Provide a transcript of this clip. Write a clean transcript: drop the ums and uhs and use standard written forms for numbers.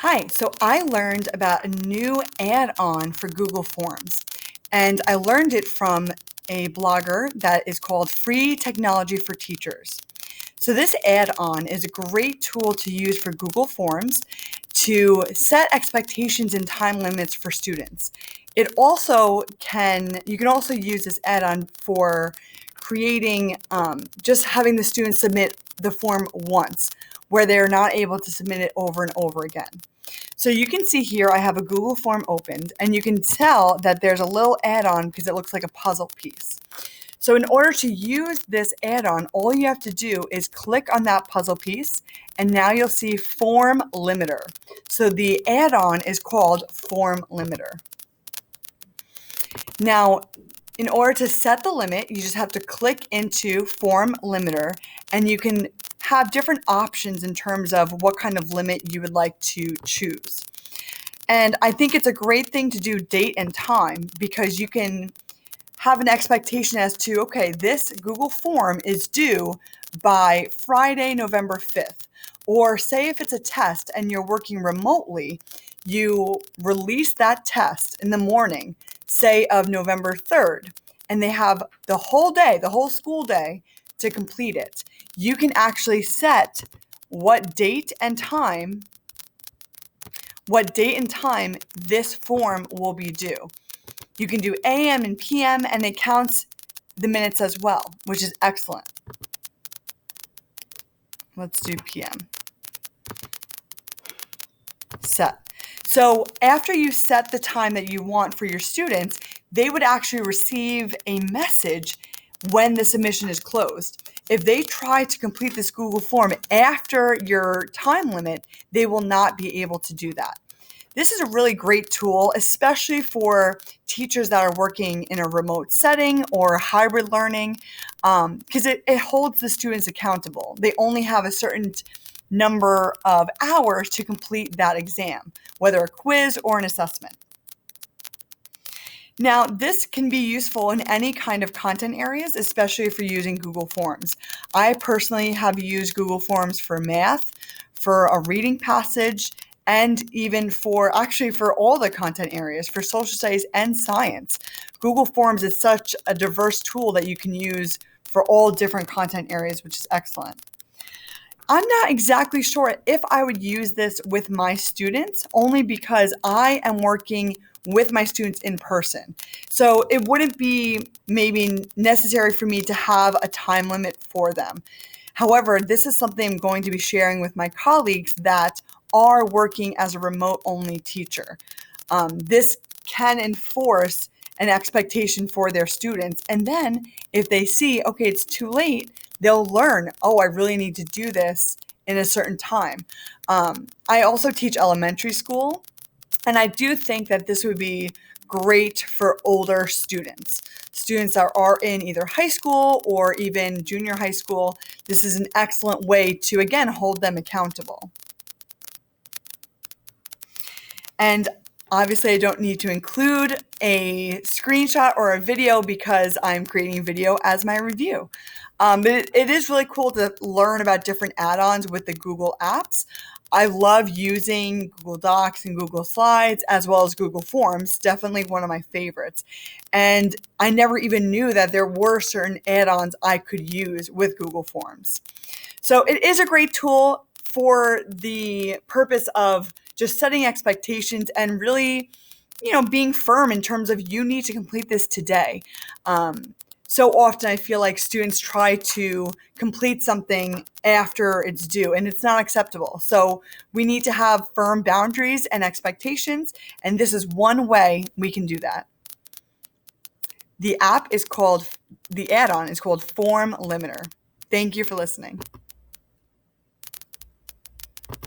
Hi, so I learned about a new add-on for Google Forms, and I learned it from a blogger that is called Free Technology for Teachers. So this add-on is a great tool to use for Google Forms to set expectations and time limits for students. You can also use this add-on for creating, just having the students submit the form once, where they're not able to submit it over and over again. So you can see here I have a Google form opened, and you can tell that there's a little add-on because it looks like a puzzle piece. So in order to use this add-on, all you have to do is click on that puzzle piece, and now you'll see Form Limiter. So the add-on is called Form Limiter. Now, in order to set the limit, you just have to click into Form Limiter, and you can have different options in terms of what kind of limit you would like to choose. And I think it's a great thing to do date and time, because you can have an expectation as to, okay, this Google form is due by Friday, November 5th. Or say if it's a test and you're working remotely, you release that test in the morning, say of November 3rd, and they have the whole day, the whole school day to complete it. You can actually set what date and time this form will be due. You can do AM and PM, and it counts the minutes as well, which is excellent. Let's do PM. Set. So after you set the time that you want for your students, they would actually receive a message when the submission is closed. If they try to complete this Google form after your time limit, they will not be able to do that. This is a really great tool, especially for teachers that are working in a remote setting or hybrid learning, because it holds the students accountable. They only have a certain number of hours to complete that exam, whether a quiz or an assessment. Now, this can be useful in any kind of content areas, especially if you're using Google Forms. I personally have used Google Forms for math, for a reading passage, and even for all the content areas, for social studies and science. Google Forms is such a diverse tool that you can use for all different content areas, which is excellent. I'm not exactly sure if I would use this with my students, only because I am working with my students in person. So it wouldn't be maybe necessary for me to have a time limit for them. However, this is something I'm going to be sharing with my colleagues that are working as a remote-only teacher. This can enforce an expectation for their students. And then if they see, okay, it's too late, they'll learn, oh, I really need to do this in a certain time. I also teach elementary school, and I do think that this would be great for older students. Students that are in either high school or even junior high school. This is an excellent way to, again, hold them accountable. And obviously, I don't need to include a screenshot or a video because I'm creating a video as my review. But it is really cool to learn about different add-ons with the Google apps. I love using Google Docs and Google Slides as well as Google Forms, definitely one of my favorites. And I never even knew that there were certain add-ons I could use with Google Forms. So it is a great tool for the purpose of just setting expectations and really, being firm in terms of you need to complete this today. So often I feel like students try to complete something after it's due, and it's not acceptable. So we need to have firm boundaries and expectations, and this is one way we can do that. The add-on is called Form Limiter. Thank you for listening.